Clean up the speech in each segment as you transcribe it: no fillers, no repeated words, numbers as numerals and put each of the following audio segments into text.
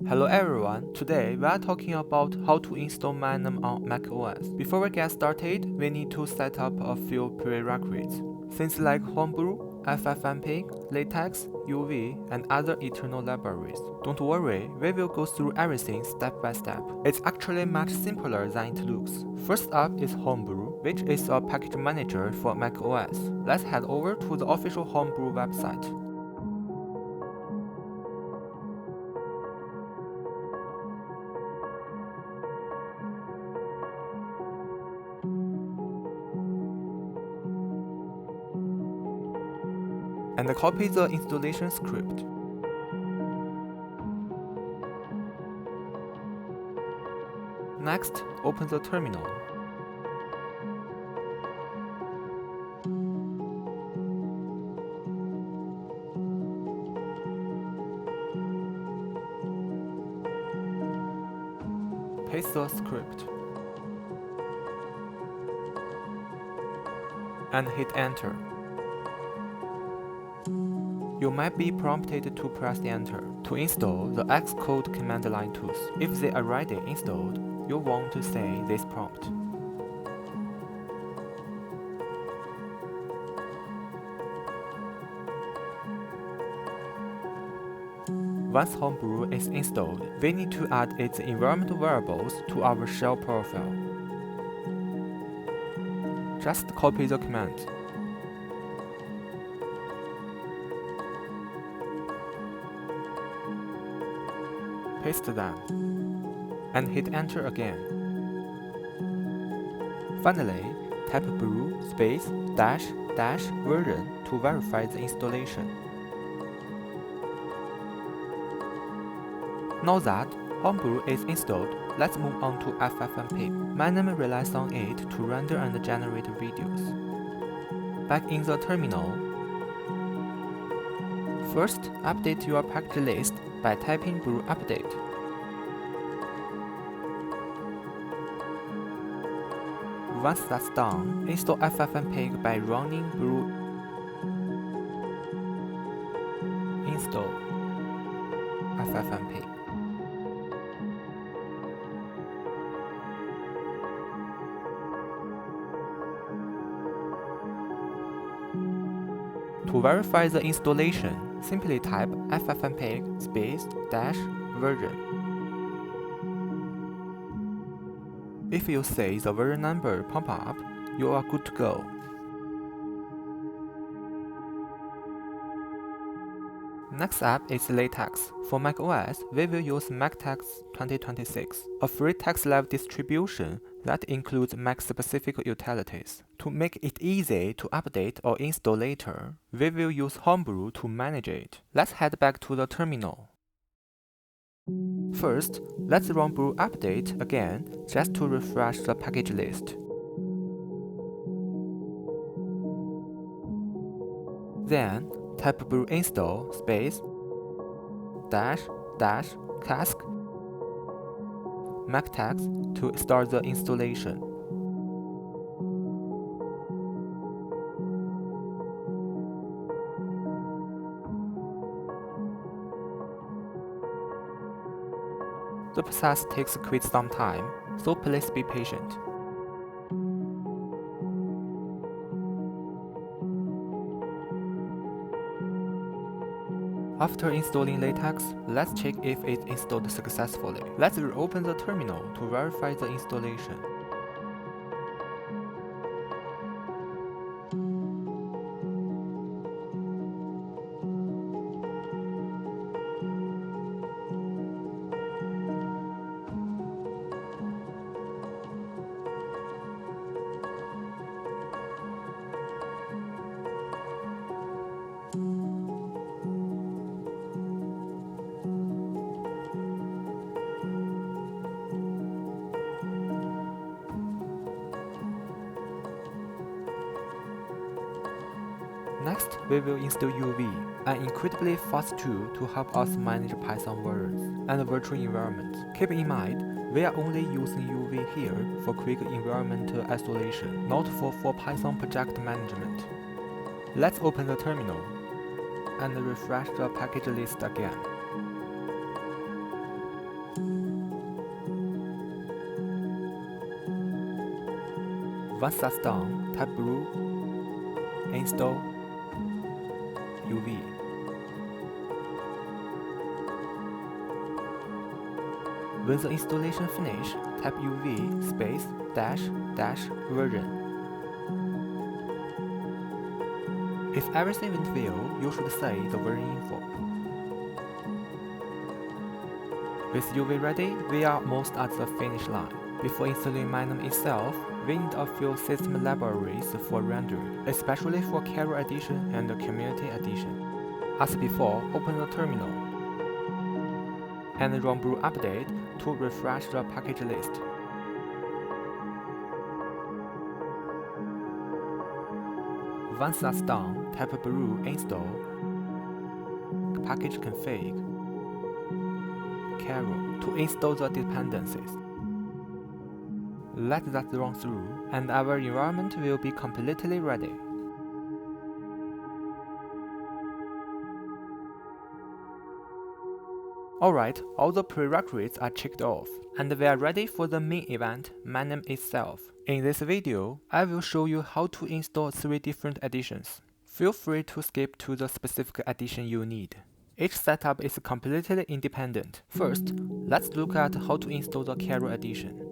Hello everyone, today we are talking about how to install Manim on macOS. Before we get started, we need to set up a few prerequisites. Things like Homebrew, FFmpeg, LaTeX, UV, and other internal libraries. Don't worry, we will go through everything step by step. It's actually much simpler than it looks. First up is Homebrew, which is a package manager for macOS. Let's head over to the official Homebrew website. And copy the installation script. Next, open the terminal. Paste the script. And hit enter. You might be prompted to press enter to install the Xcode command line tools. If they are already installed, you want to say this prompt. Once Homebrew is installed, we need to add its environment variables to our shell profile. Just copy the command. Paste them, and hit enter again. Finally, type brew space dash dash version to verify the installation. Now that Homebrew is installed, let's move on to FFmpeg. Manim relies on it to render and generate videos. Back in the terminal, first update your package list by typing brew update. Once that's done, install FFmpeg by running brew install FFmpeg. To verify the installation, simply type FFmpeg space dash version. If you see the version number pop up, you are good to go. Next up is LaTeX. For macOS, we will use MacTeX 2026, a free text-level distribution that includes Mac-specific utilities. To make it easy to update or install later, we will use Homebrew to manage it. Let's head back to the terminal. First, let's run brew update again just to refresh the package list. Then, type brew install space dash dash cask MacTeX to start the installation. The process takes quite some time, so please be patient. After installing LaTeX, let's check if it's installed successfully. Let's reopen the terminal to verify the installation. Next, we will install UV, an incredibly fast tool to help us manage Python versions and virtual environments. Keep in mind, we are only using UV here for quick environmental isolation, not for Python project management. Let's open the terminal and refresh the package list again. Once that's done, tap Brew, Install, UV. When the installation finishes, tap UV space dash version. If everything went well, you should see the version info. With UV ready, we are almost at the finish line. Before installing Manim itself, we need a few system libraries for rendering, especially for Cairo Edition and the Community Edition. As before, open the terminal and run brew update to refresh the package list. Once that's done, tap brew install, package config, Cairo to install the dependencies. Let that run through, and our environment will be completely ready. Alright, all the prerequisites are checked off, and we are ready for the main event, Manim itself. In this video, I will show you how to install 3 different editions. Feel free to skip to the specific edition you need. Each setup is completely independent. First, let's look at how to install the Cairo Edition.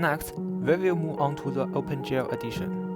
Next, we will move on to the OpenGL Edition.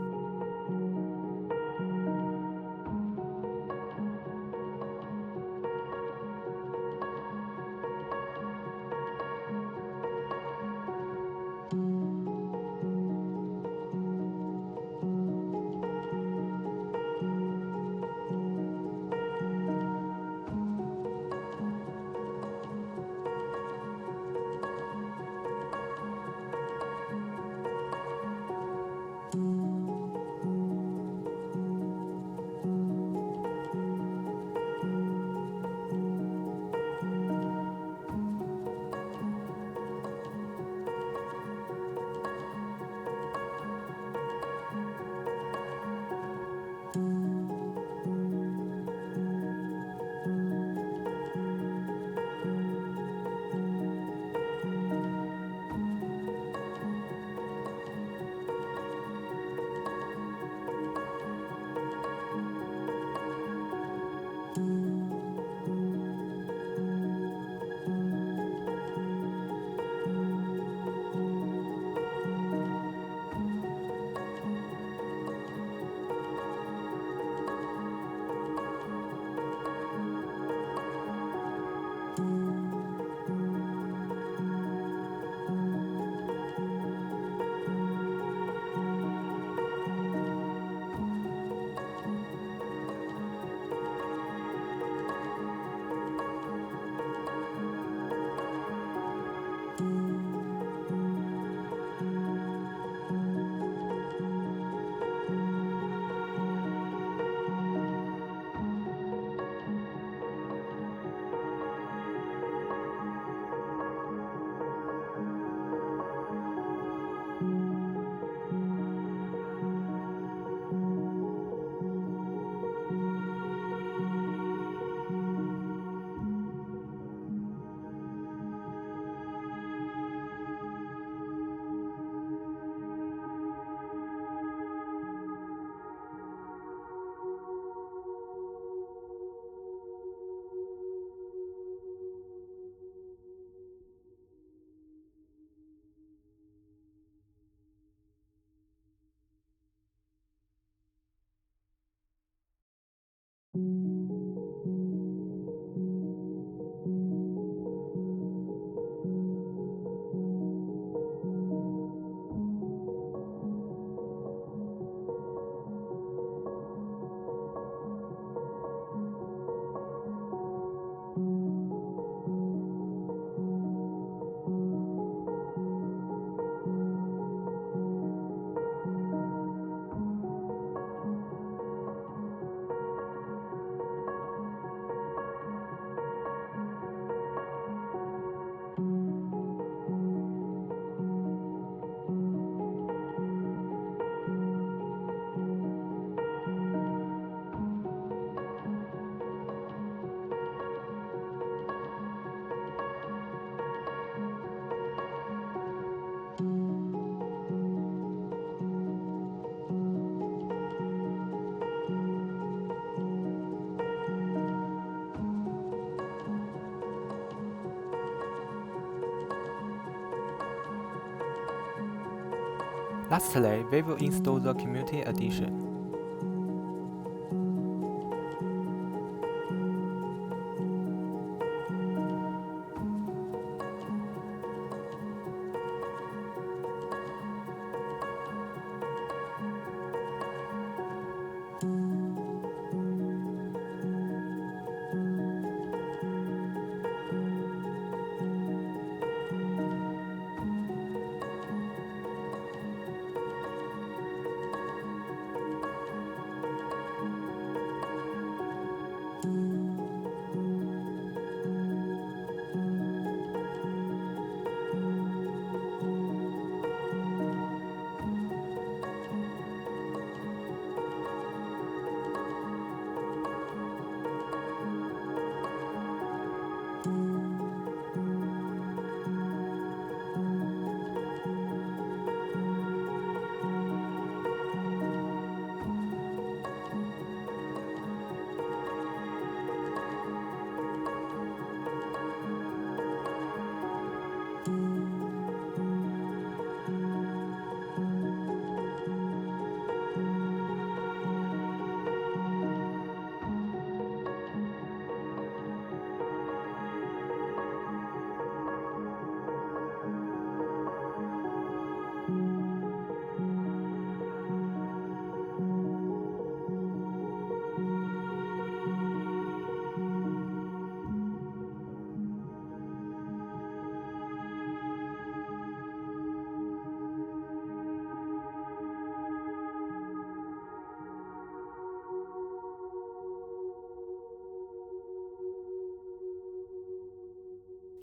Lastly, we will install the Community Edition.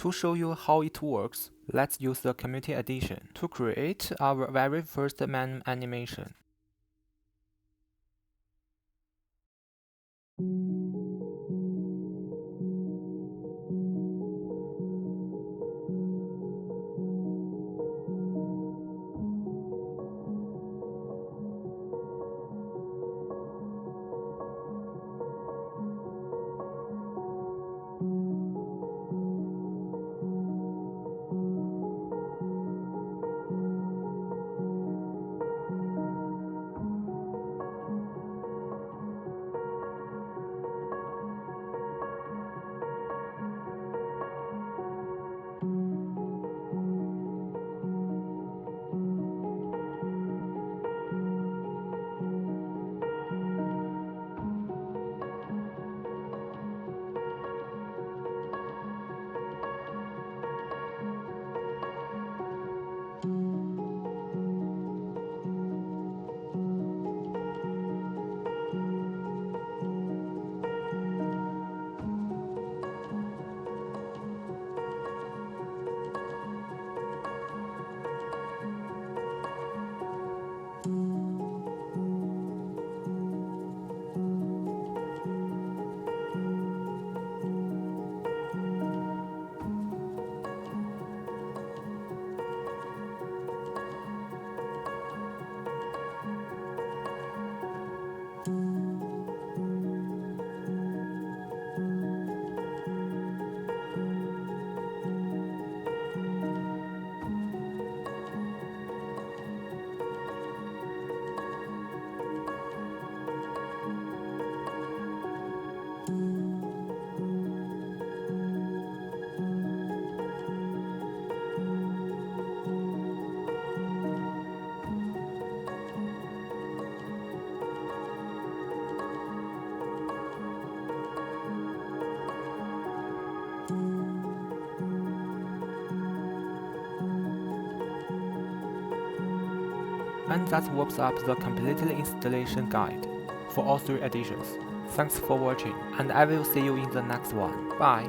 To show you how it works, let's use the Community Edition to create our very first Manim animation. And that wraps up the complete installation guide for all 3 editions. Thanks for watching, and I will see you in the next one. Bye!